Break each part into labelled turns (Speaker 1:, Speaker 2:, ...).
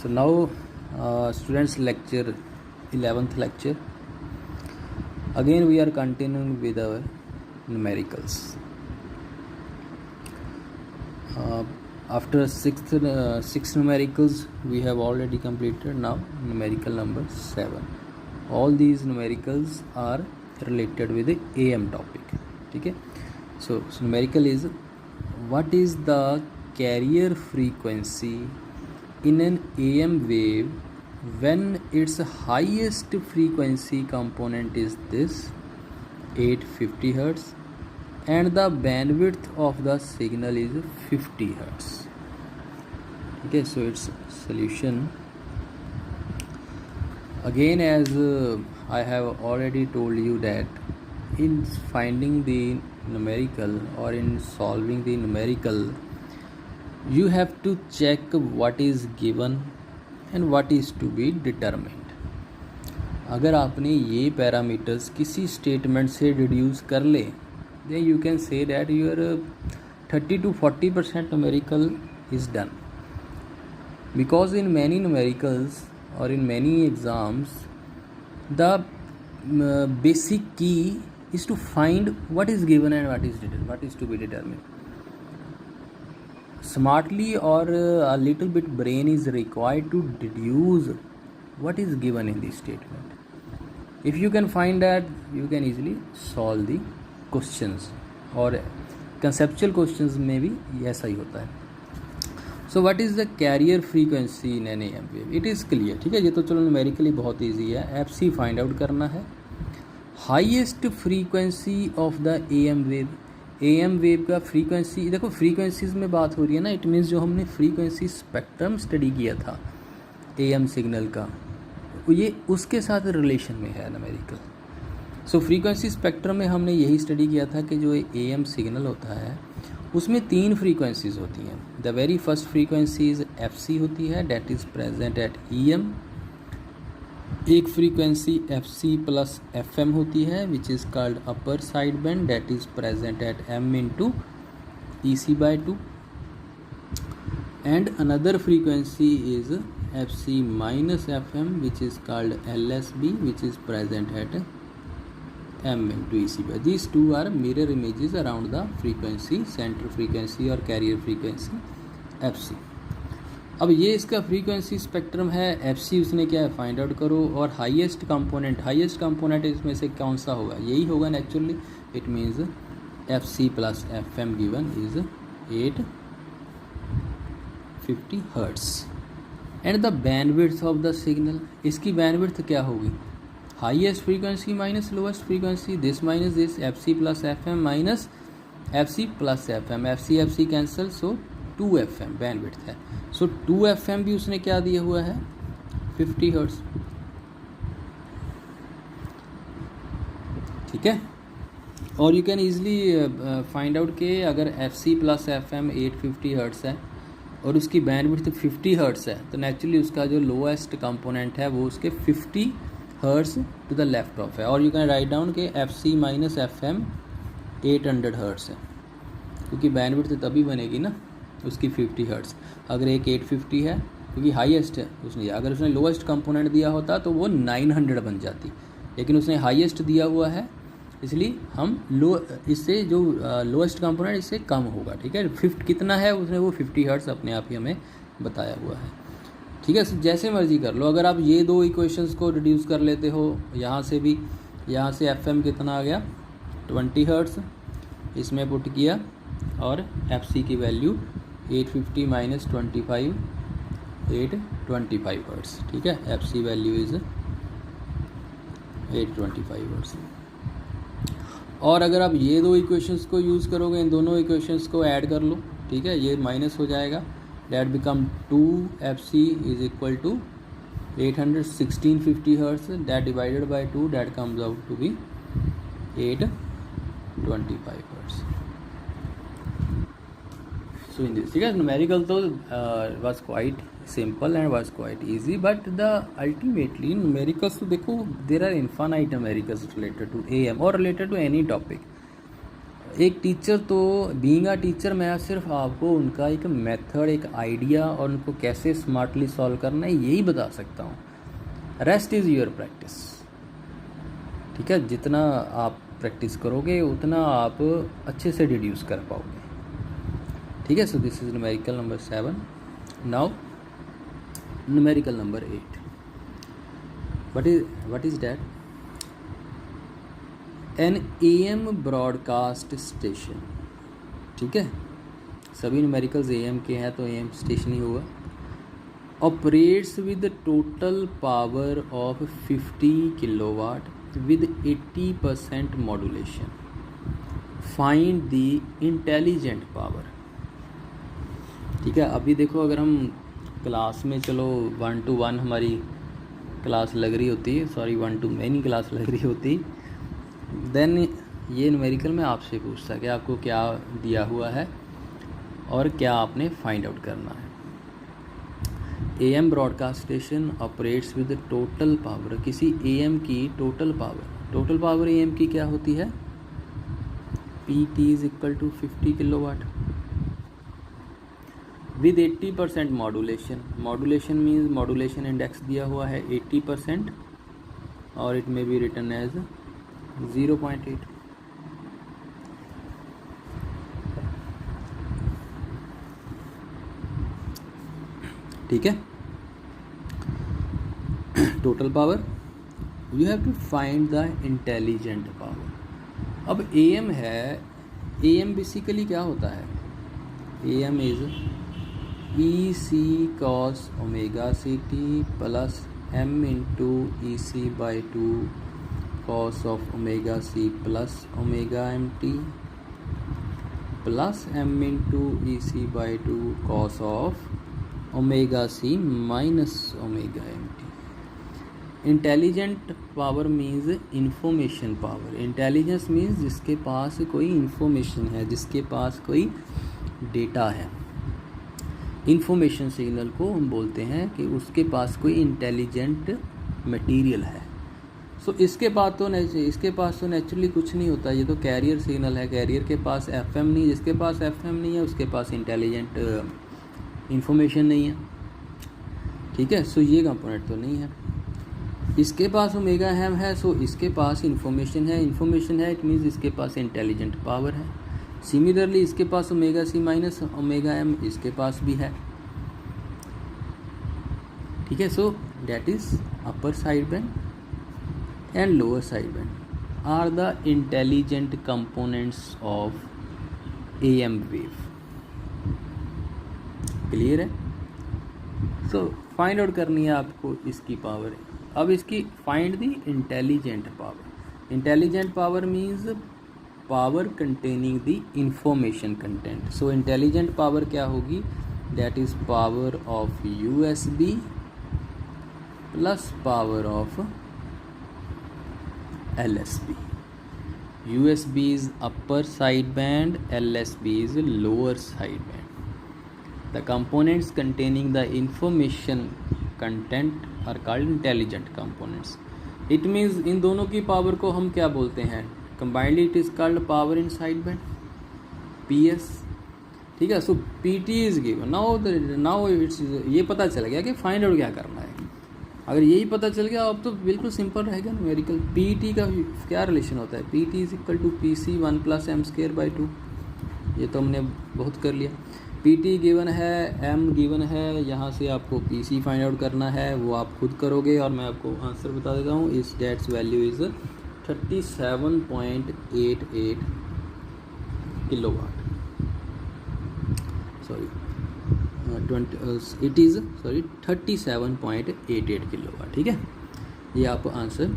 Speaker 1: So now students lecture 11th lecture. Again we are continuing with our numericals. After six numericals we have already completed. Now numerical number 7. All these numericals are related with the AM topic. Okay. So numerical is, what is the carrier frequency in an AM wave when its highest frequency component is this 850 Hz and the bandwidth of the signal is 50 Hz. Okay, so its solution again, as I have already told you that in finding the numerical or in solving the numerical, you have to check what is given and what is to be determined. अगर आपने ये parameters किसी statement से deduce कर ले, then you can say that your 30 to 40% numerical is done. Because in many numericals or in many exams, the basic key is to find what is given and what is to be determined. Smartly or a little bit brain is required to deduce what is given in this statement. If you can find that, you can easily solve the questions, और conceptual questions में भी ऐसा ही होता है. So what is the carrier frequency in an AM wave? It is clear. ठीक है, ये तो चलो numerically बहुत easy है. FC find out करना है. Highest frequency of the AM wave. AM wave का फ्रीक्वेंसी, देखो फ्रीक्वेंसीज में बात हो रही है ना, इट मीन्स जो हमने फ्रीक्वेंसी स्पेक्ट्रम स्टडी किया था AM सिग्नल का, ये उसके साथ रिलेशन में है न्यूमेरिकल. सो फ्रीक्वेंसी स्पेक्ट्रम में हमने यही स्टडी किया था कि जो AM सिग्नल होता है उसमें 3 फ्रीक्वेंसीज होती हैं. The very first frequency is FC होती है, that is present at EM. एक फ्रीक्वेंसी FC प्लस FM होती है which is called upper side band, that is present at M into EC/2. And another frequency is FC minus FM which is called LSB which is present at M into EC/. These two are mirror images around the frequency, centre frequency और carrier frequency FC. अब ये इसका frequency spectrum है. FC उसने क्या है find out करो, और हाईएस्ट कंपोनेंट इसमें से कौन सा होगा, यही होगा naturally. It means FC plus FM given is 850 hertz. And the bandwidth of the signal, इसकी बैंडविड्थ क्या होगी, highest frequency minus lowest frequency, this minus this, FC plus FM minus FC plus FM, FC cancel, so 2FM bandwidth है. So 2FM भी उसने क्या दिया हुआ है, 50 हर्ट्स. ठीक है, और you can easily find out के अगर FC प्लस FM 850 हर्ट्स है और उसकी बैंडविड्थ 50 हर्ट्स है, तो नेचुरली उसका जो लोएस्ट कंपोनेंट है वो उसके 50 hertz to the left of है. और यू कैन राइट डाउन के FC माइनस FM 800 हर्ट्स है, क्योंकि बैंडविड्थ तभी बनेगी ना उसकी 50 हर्ट्स. अगर एक 850 है क्योंकि हाईएस्ट है उसने, अगर उसने लोएस्ट कंपोनेंट दिया होता तो वो 900 बन जाती, लेकिन उसने हाईएस्ट दिया हुआ है इसलिए हम इससे जो लोएस्ट कंपोनेंट इससे कम होगा. ठीक है, 50 कितना है उसने, वो 50 हर्ट्स अपने आप ही हमें बताया हुआ है. ठीक है, जैसे मर्जी कर लो. अगर आप ये दो इक्वेशंस को रिड्यूस कर लेते हो, यहाँ से भी, यहाँ से FM कितना आ गया 20 हर्ट्स, इसमें पुट किया, और FC की वैल्यू 850 माइनस 25 825 हर्ट्स. ठीक है, FC वैल्यू इज़ 825 हर्ट्स. और अगर आप ये दो इक्वेशंस को यूज़ करोगे, इन दोनों इक्वेशंस को ऐड कर लो. ठीक है, ये माइनस हो जाएगा, that become 2FC is equal to 81650 hertz, that divided by 2, that comes out to be 825 hertz. So in this, ठीक है, numerical तो was quite simple and was quite easy, but the ultimately numericals तो देखो there are infinite numericals related to AM or related to any topic. एक teacher तो being a teacher मैं सिर्फ आपको उनका एक मेथड, एक आइडिया और उनको कैसे स्मार्टली सॉल्व करना है यही बता सकता हूँ। Rest is your practice. ठीक है, जितना आप प्रैक्टिस करोगे उतना आप अच्छे से डिड्यूस कर पाओगे। ठीक है, so this is numerical number 7। Now numerical number 8। what is that? An AM broadcast station. ठीक है, सभी न्यूमेरिकल्स AM के हैं तो AM स्टेशन ही होगा। Operates with total power of 50 kilowatt with 80% modulation. Find the intelligent power. ठीक है, अभी देखो अगर हम क्लास में, चलो 1 to 1 हमारी क्लास लग रही होती है, सॉरी 1 to many क्लास लग रही होती, देन ये न्यूमेरिकल में आपसे पूछता कि आपको क्या दिया हुआ है और क्या आपने फाइंड आउट करना है। AM broadcast station operates with total power. किसी AM की टोटल पावर AM की क्या होती है? PT is equal to 50 kilowatt with 80% modulation means modulation index दिया हुआ है 80% और it may be written as 0.8। ठीक है, total power, you have to find the intelligent power. अब AM है, AM बेसिकली क्या होता है? AM is EC cos omega CT plus M into EC/2 cos of omega C plus omega MT plus M into EC/2 cos of omega C minus omega MT। Intelligent power means information power. Intelligence means जिसके पास कोई information है, जिसके पास कोई data है। Information signal को हम बोलते हैं कि उसके पास कोई इंटेलिजेंट मटेरियल है। सो इसके पास तो नेचुरली कुछ नहीं होता, ये तो कैरियर सिग्नल है। कैरियर के पास FM नहीं, जिसके पास FM नहीं है उसके पास इंटेलिजेंट इंफॉर्मेशन नहीं है। ठीक है, सो ये कंपोनेंट तो नहीं है। इसके पास ओमेगा M है, सो इसके पास इंफॉर्मेशन है। इट मीन्स इसके पास इंटेलिजेंट पावर है। सिमिलरली इसके पास omega C minus omega M इसके पास भी है। ठीक है, so that is upper side band and lower side band are the intelligent components of AM wave. Clear है? सो फाइंड आउट करनी है आपको इसकी पावर। अब इसकी find the intelligent power. Intelligent power means power containing the information content. So intelligent power क्या होगी? That is power of USB plus power of LSB। USB is upper side band, LSB is lower side band. The components containing the information content are called intelligent components. It means इन दोनों की power को हम क्या बोलते हैं? Combinedly it is called power in side band, PS। ठीक है, सो PT is given। now it's ये पता चल गया कि फाइंड आउट क्या करना है। अगर यही पता चल गया अब तो बिल्कुल सिंपल रहेगा न्यूमेरिकल। PT का क्या रिलेशन होता है? PT is equal to PC 1 plus M²/2। ये तो हमने बहुत कर लिया। PT गिवन है, M गिवन है, यहाँ से आपको PC फाइंड आउट करना है, वो आप खुद करोगे और मैं आपको आंसर बता देता हूँ। इस that's value is 37.88 kilowatt. Sorry it is 37.88 kilowatt. ठीक है, ये आप आंसर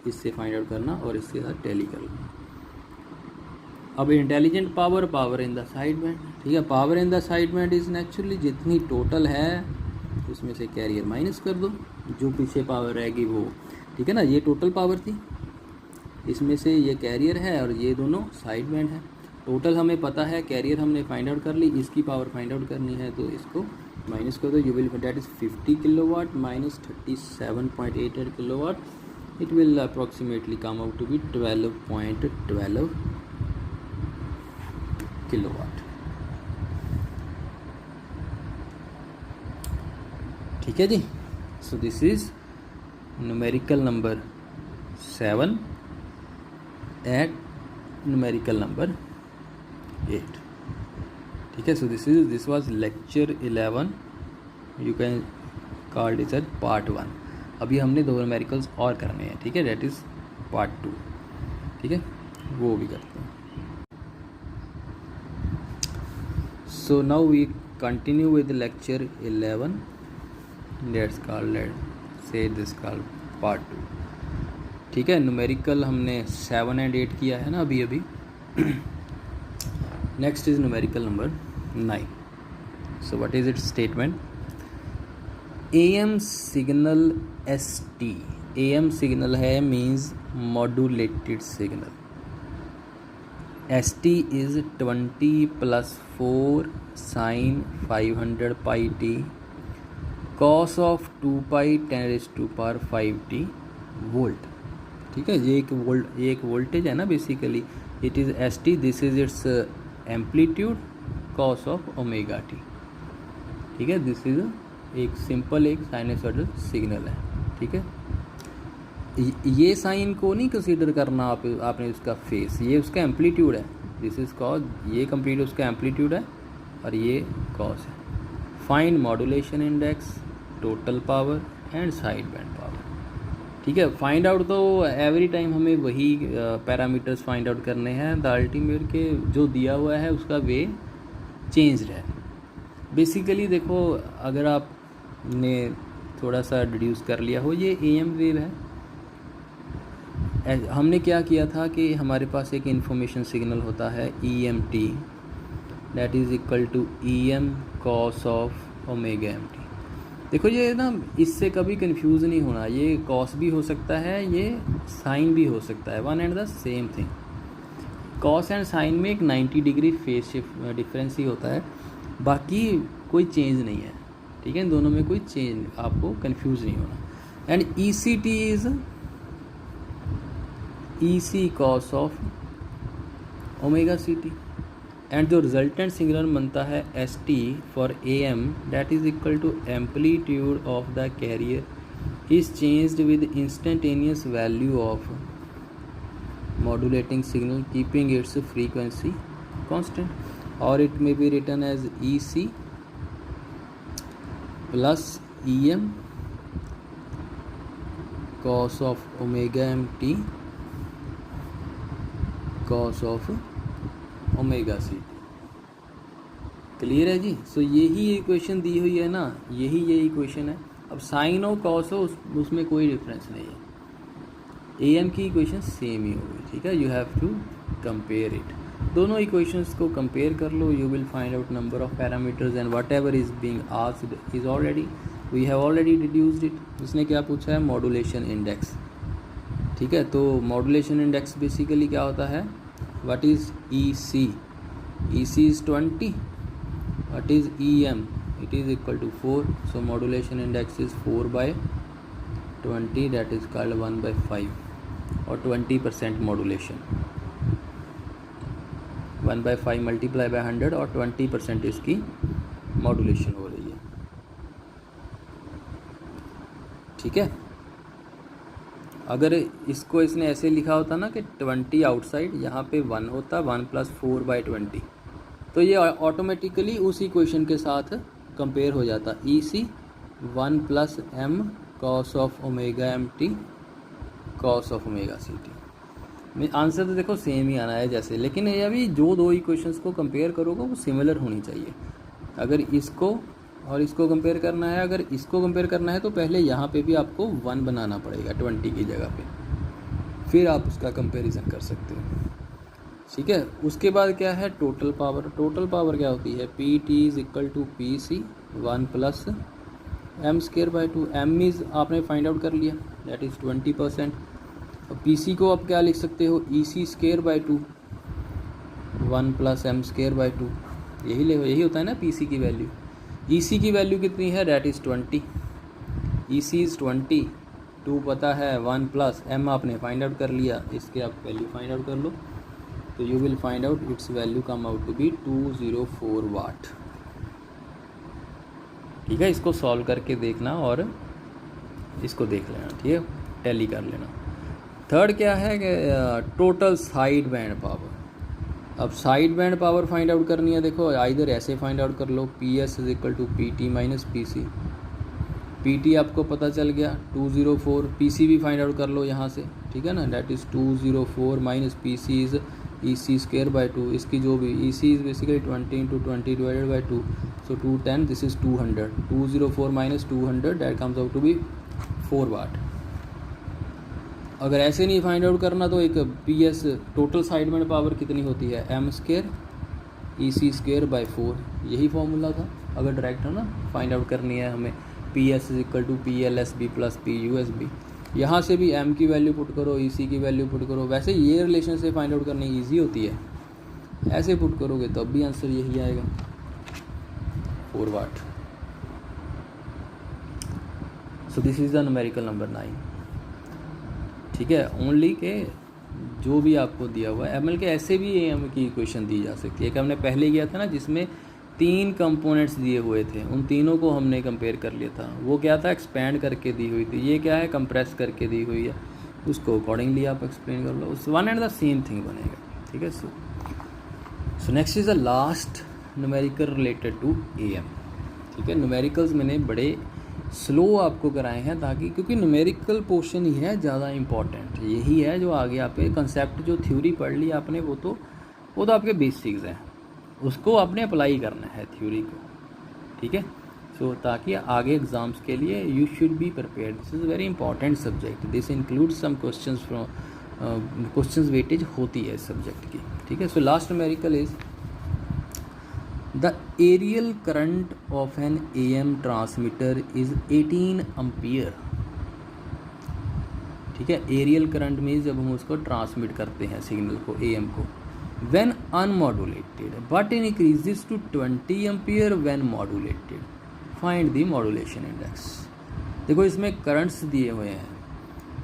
Speaker 1: इससे फाइंड आउट करना और इसके साथ टैली कर लेना। अब intelligent power in the side band. ठीक है, power in the side band is naturally जितनी टोटल है उसमें से कैरियर माइनस कर दो, जो पीछे पावर रहेगी वो। ठीक है ना, ये टोटल पावर थी, इसमें से ये कैरियर है और ये दोनों साइड बैंड है। टोटल हमें पता है, कैरियर हमने फाइंड आउट कर ली, इसकी पावर फाइंड आउट करनी है तो इसको माइनस कर दो। You will that is 50 kilowatt minus 37.88 kilowatt. It will approximately come out to be 12.12 kilowatt. ठीक है जी। So this is numerical number 7 and numerical number 8। ठीक है। So this was lecture 11, you can called it as part 1। अभी हमने 2 numericals और करने हैं। ठीक है, डेट इज़ पार्ट 2। ठीक है, वो भी करते हैं। So now we continue with lecture 11, let's say this called part 2। ठीक है, न्यूमेरिकल हमने 7 एंड 8 किया है ना अभी अभी। Next is numerical number 9। So what is it statement? AM signal ST, AM signal है means modulated signal. ST is 20 + 4 sin 500 pi t cos of 2 pi 10⁵ volt. ठीक है, ये एक वोल्टेज है ना basically. It is ST, this is it's amplitude cos of omega t। ठीक है, this is एक सिंपल एक साइनसॉइडल सिग्नल है। ठीक है, ये साइन को नहीं कंसीडर करना आपने उसका फेस, ये उसका एम्पलीट्यूड है। दिस इज कॉस, ये कंप्लीट उसका एम्पलीट्यूड है और ये कॉस है। Find modulation index, total power and side band power. ठीक है, फाइंड आउट तो एवरी टाइम हमें वही पैरामीटर्स फाइंड आउट करने हैं। द अल्टीमेट के जो दिया हुआ है उसका वे चेंज्ड है। बेसिकली देखो, अगर आपने थोड़ा सा डिड्यूस कर लिया हो, ये AM वेव है। हमने क्या किया था कि हमारे पास एक इंफॉर्मेशन सिग्नल होता है EMT, that is equal to EM cos of omega MT। देखो ये ना, इससे कभी कंफ्यूज नहीं होना। ये कॉस भी हो सकता है, ये साइन भी हो सकता है, one and the same thing. Cos and sine में एक 90 डिग्री फेज शिफ्ट डिफरेंस ही होता है, बाकी कोई चेंज नहीं है। ठीक है, इन दोनों में कोई चेंज, आपको कंफ्यूज नहीं होना। And ECT is EC cos of omega CT and जो रिजल्टेंट सिग्नल बनता है ST for AM, that is equal to amplitude of the carrier is changed with instantaneous value of modulating signal keeping its frequency constant, और it may be written as EC plus EM cos of omega MT cos of omega CT। Clear है जी। सो यही equation दी हुई है ना, यही equation है। अब साइन हो कॉस हो उसमें कोई डिफरेंस नहीं है। AM की इक्वेशन सेम ही होगी। ठीक है, you have to compare it. दोनों इक्वेशंस को कंपेयर कर लो, you will find out number of parameters and whatever is being asked is already, we have already deduced it. उसने क्या पूछा है? Modulation index. ठीक है, तो मॉड्यूलेशन इंडेक्स बेसिकली क्या होता है? What is EC? EC is 20. What is EM? It is equal to 4. So modulation index is 4/20, that is called 1/5 और 20% मॉड्यूलेशन। 1/5 मल्टीप्लाई बाय 100 और 20% इसकी मॉड्यूलेशन हो रही है। ठीक है, अगर इसको इसने ऐसे लिखा होता ना कि 20 आउटसाइड, यहाँ पे 1 होता, 1 + 4/20, तो ये ऑटोमेटिकली उस इक्वेशन के साथ कंपेयर हो जाता। EC 1 + M cos of omega MT cos of omega CT। Answer तो देखो सेम ही आना है जैसे, लेकिन ये अभी जो दो इक्वेशंस को कंपेयर करोगे वो सिमिलर होनी चाहिए। अगर इसको और इसको कंपेयर करना है, अगर इसको कंपेयर करना है तो पहले यहाँ पे भी आपको 1 बनाना पड़ेगा 20 की जगह पे, फिर आप उसका कंपैरिजन कर सकते हो। ठीक है, उसके बाद क्या है? Total power. टोटल पावर क्या होती है? PT is equal to PC 1 + M²/2। M is आपने फाइंड आउट कर लिया, दैट इज़ 20%। और PC को आप क्या लिख सकते हो? EC²/2 1 + M²/2। यही होता है ना PC की वैल्यू। EC की वैल्यू कितनी है? That is 20। EC इज़ 20, 2 पता है, 1 + M आपने फाइंड आउट कर लिया, इसके आप वैल्यू फाइंड आउट कर लो। तो you will find out its value come out to be 204 watt. ठीक है, इसको सॉल्व करके देखना और इसको देख लेना, ठीक है, टैली कर लेना। थर्ड क्या है कि टोटल साइड बैंड पावर। अब side band power find out करनी है, देखो आइदर ऐसे फाइंड आउट कर लो, P S is equal to P T minus P C. P T आपको पता चल गया 204, पी सी भी फाइंड आउट कर लो यहाँ से, ठीक है ना, that is 204 minus P C is E C square by 2। इसकी जो भी E C is basically 20 into 20 divided by 2, so 210, this is 200। 204 minus 200 that comes out to be 4 watt. अगर ऐसे नहीं फाइंड आउट करना तो एक P S total side band power कितनी होती है, M square E C square by 4, यही फॉर्मूला था। अगर डायरेक्ट है ना फाइंड आउट करनी है हमें, P S is equal to P L S B plus P U S B. यहाँ से भी एम की वैल्यू पुट करो, ई सी की वैल्यू पुट करो। वैसे ये रिलेशन से फाइंड आउट करनी ईजी होती है, ऐसे पुट करोगे तब भी आंसर यही आएगा, 4 watt. So this is the numerical number 9। ठीक है, ओनली के जो भी आपको दिया हुआ है एमएल के ऐसे भी एम की इक्वेशन दी जा सकती है कि हमने पहले किया था ना, जिसमें 3 कंपोनेंट्स दिए हुए थे, उन तीनों को हमने कंपेयर कर लिया था। वो क्या था, एक्सपैंड करके दी हुई थी, ये क्या है, कंप्रेस करके दी हुई है। उसको अकॉर्डिंगली आप एक्सप्लेन कर लो, उस one and the same thing बनेगा। ठीक है, so next is the last numerical related to AM. ठीक है, न्यूमेरिकल्स मैंने बड़े स्लो आपको कराए हैं ताकि, क्योंकि न्यूमेरिकल पोर्शन ही है ज़्यादा इम्पॉर्टेंट, यही है जो आगे आपके कंसेप्ट जो थ्योरी पढ़ ली आपने वो तो आपके बेसिक्स हैं, उसको आपने अप्लाई करना है थ्योरी को। ठीक है, सो ताकि आगे एग्ज़ाम्स के लिए you should be prepared. This is very important subject, this includes some questions from questions weightage होती है इस सब्जेक्ट की। ठीक है, so last numerical is the aerial current of an AM transmitter is 18 ampere. ठीक है, एरियल करंट मीन्स जब हम उसको ट्रांसमिट करते हैं सिग्नल को, AM को, when unmodulated but increases to 20 ampere when modulated, find the modulation index। देखो इसमें करंट्स दिए हुए हैं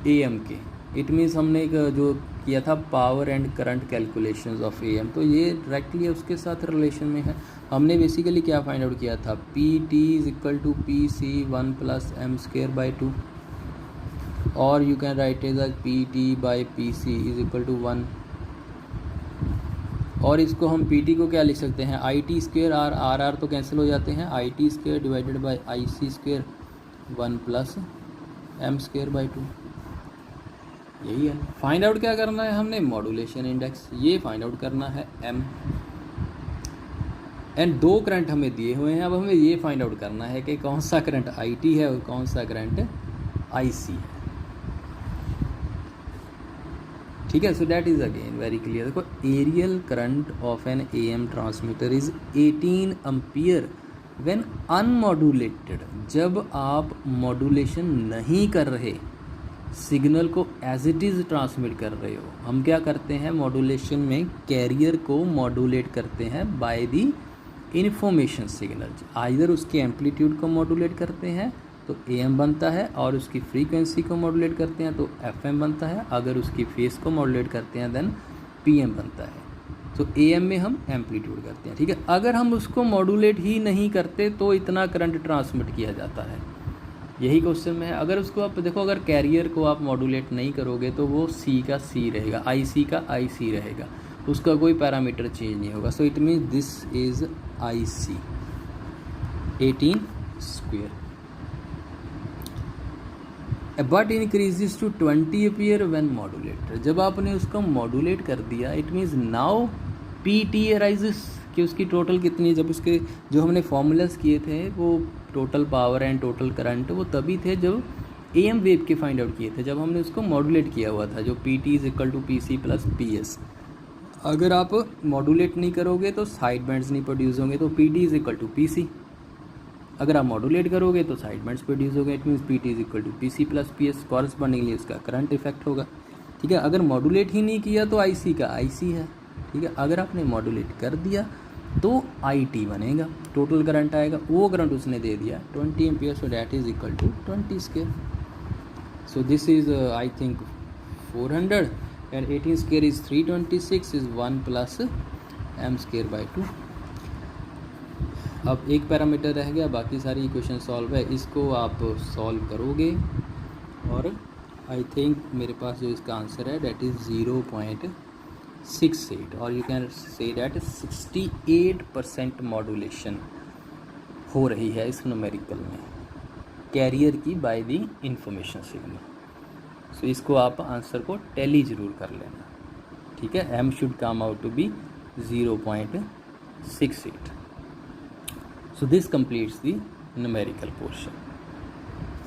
Speaker 1: AM के, इट मीन्स हमने एक जो किया था power and current calculations of AM, तो ये डायरेक्टली उसके साथ रिलेशन में है। हमने बेसिकली क्या फाइंड आउट किया था, PT is equal to PC 1 plus M square by 2, और you can write is PT by PC is equal to 1, और इसको हम PT को क्या लिख सकते हैं, IT स्क्वेयर R तो कैंसिल हो जाते हैं, IT square divided by IC square 1 plus M square by 2, यही है। फाइंड आउट क्या करना है हमने, मॉड्यूलेशन इंडेक्स, ये फाइंड आउट करना है M। एंड 2 करंट हमें दिए हुए हैं, अब हमें ये फाइंड आउट करना है कि कौन सा करंट IT है और कौन सा करंट IC है। ठीक है, so that is again very clear. देखो aerial current of an AM transmitter is 18 ampere when unmodulated, जब आप मॉड्यूलेशन नहीं कर रहे, सिग्नल को एज इट इज़ ट्रांसमिट कर रहे हो। हम क्या करते हैं मॉड्यूलेशन में, कैरियर को मॉड्यूलेट करते हैं by the information signal, either उसके एम्पलीट्यूड को मॉड्यूलेट करते हैं तो AM बनता है, और उसकी फ्रीक्वेंसी को मॉड्यूलेट करते हैं तो FM बनता है, अगर उसकी फेस को मॉड्यूलेट करते हैं देन PM बनता है। तो AM में हम एम्पलीट्यूड करते हैं। ठीक है, अगर हम उसको मॉड्यूलेट ही नहीं करते तो इतना करंट ट्रांसमिट किया जाता है, यही क्वेश्चन में है। अगर उसको आप देखो, अगर कैरियर को आप मॉड्यूलेट नहीं करोगे तो वो C का C रहेगा, IC का IC रहेगा, उसका कोई पैरामीटर चेंज नहीं होगा। So it means this is IC 18 square, but increases to 20 ampere when modulated. जब आपने उसको मॉड्यूलेट कर दिया, it means now PT arises, कि उसकी टोटल कितनी है। जब उसके जो हमने फॉर्मूलाज किए थे वो total power and total current, वो तभी थे जब AM वेव के फाइंड आउट किए थे, जब हमने उसको मॉड्यूलेट किया हुआ था, जो PT is equal to PC plus PS। अगर आप मॉड्यूलेट नहीं करोगे तो साइड बैंड्स नहीं प्रोड्यूस होंगे, तो PT is equal to PC। अगर आप मॉड्यूलेट करोगे तो साइड बैंड्स प्रोड्यूस होंगे, it means PT is equal to PC plus PS, correspondingly उसका करंट इफेक्ट होगा। ठीक है, अगर मॉड्यूलेट ही नहीं किया तो IC का IC है। ठीक है, अगर आपने मॉड्यूलेट कर दिया तो IT बनेगा, टोटल करंट आएगा, वो करंट उसने दे दिया 20 ampere, so that is equal to 20 square. So this is I think 400 and 18 square is 326 is 1 plus m square by 2। अब एक पैरामीटर रह गया, बाकी सारी इक्वेशन सॉल्व है, इसको आप सॉल्व करोगे और आई थिंक मेरे पास जो इसका आंसर है डेट इज़ 0.68 और you can say that 68% modulation हो रही है इस न्यूमेरिकल में कैरियर की बाय द इंफॉर्मेशन सिग्नल। सो इसको आप आंसर को टैली ज़रूर कर लेना, ठीक है। m should come out to be 0.68। So this completes the numerical portion,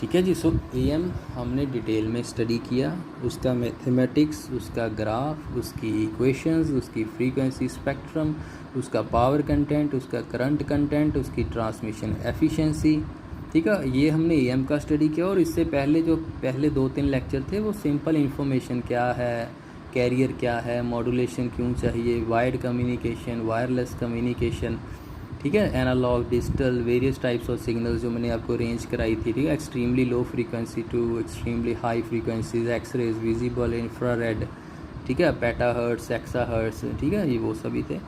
Speaker 1: ठीक है जी। सो AM हमने डिटेल में स्टडी किया, उसका मैथमेटिक्स, उसका ग्राफ, उसकी इक्वेशंस, उसकी फ्रीक्वेंसी स्पेक्ट्रम, उसका पावर कंटेंट, उसका करंट कंटेंट, उसकी ट्रांसमिशन एफिशिएंसी, ठीक है। ये हमने AM का स्टडी किया। और इससे पहले जो पहले 2-3 लेक्चर थे वो सिंपल इन्फॉर्मेशन क्या है, कैरियर क्या है, मॉड्यूलेशन क्यों चाहिए, वायर्ड कम्युनिकेशन, वायरलेस कम्युनिकेशन, ठीक है, analogue, digital, various types of signals जो मैंने आपको रेंज कराई थी, ठीक है, extremely low frequency to extremely high frequencies, X rays, visible, infrared, ठीक है, पेटाहर्ट्स, एक्साहर्ट्स, ठीक है, ये वो सभी थे।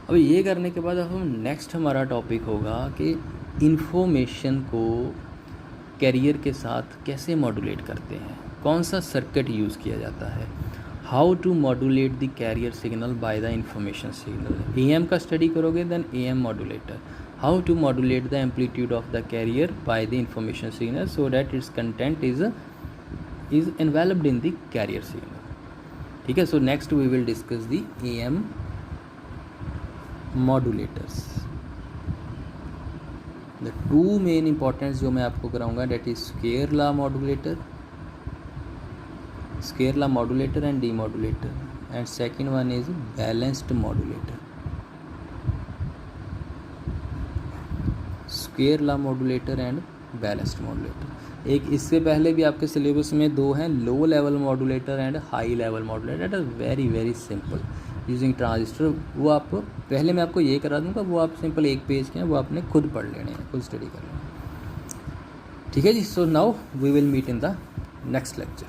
Speaker 1: अब ये करने के बाद अब हम नेक्स्ट हमारा टॉपिक होगा कि इन्फॉर्मेशन को कैरियर के साथ कैसे मॉड्यूलेट करते हैं, कौन सा सर्किट यूज़ किया जाता है, how to modulate the carrier signal by the information signal. AM का स्टडी करोगे then AM modulator, how to modulate the amplitude of the carrier by the information signal so that its content is enveloped in the carrier signal, ठीक है। So next we will discuss the AM modulators. The 2 main importance जो मैं आपको कराऊंगा that is square law modulator, square law modulator and demodulator, and second one is balanced modulator। square law modulator and balanced modulator। एक इससे पहले भी आपके syllabus में 2 हैं, low level modulator and high level modulator. It is very very simple using transistor. वो आप पहले मैं आपको ये करा दूंगा, वो आप सिंपल 1 पेज के हैं, वो आपने खुद पढ़ लेने हैं, खुद स्टडी कर लेना, ठीक है जी। So now we will meet in the next lecture.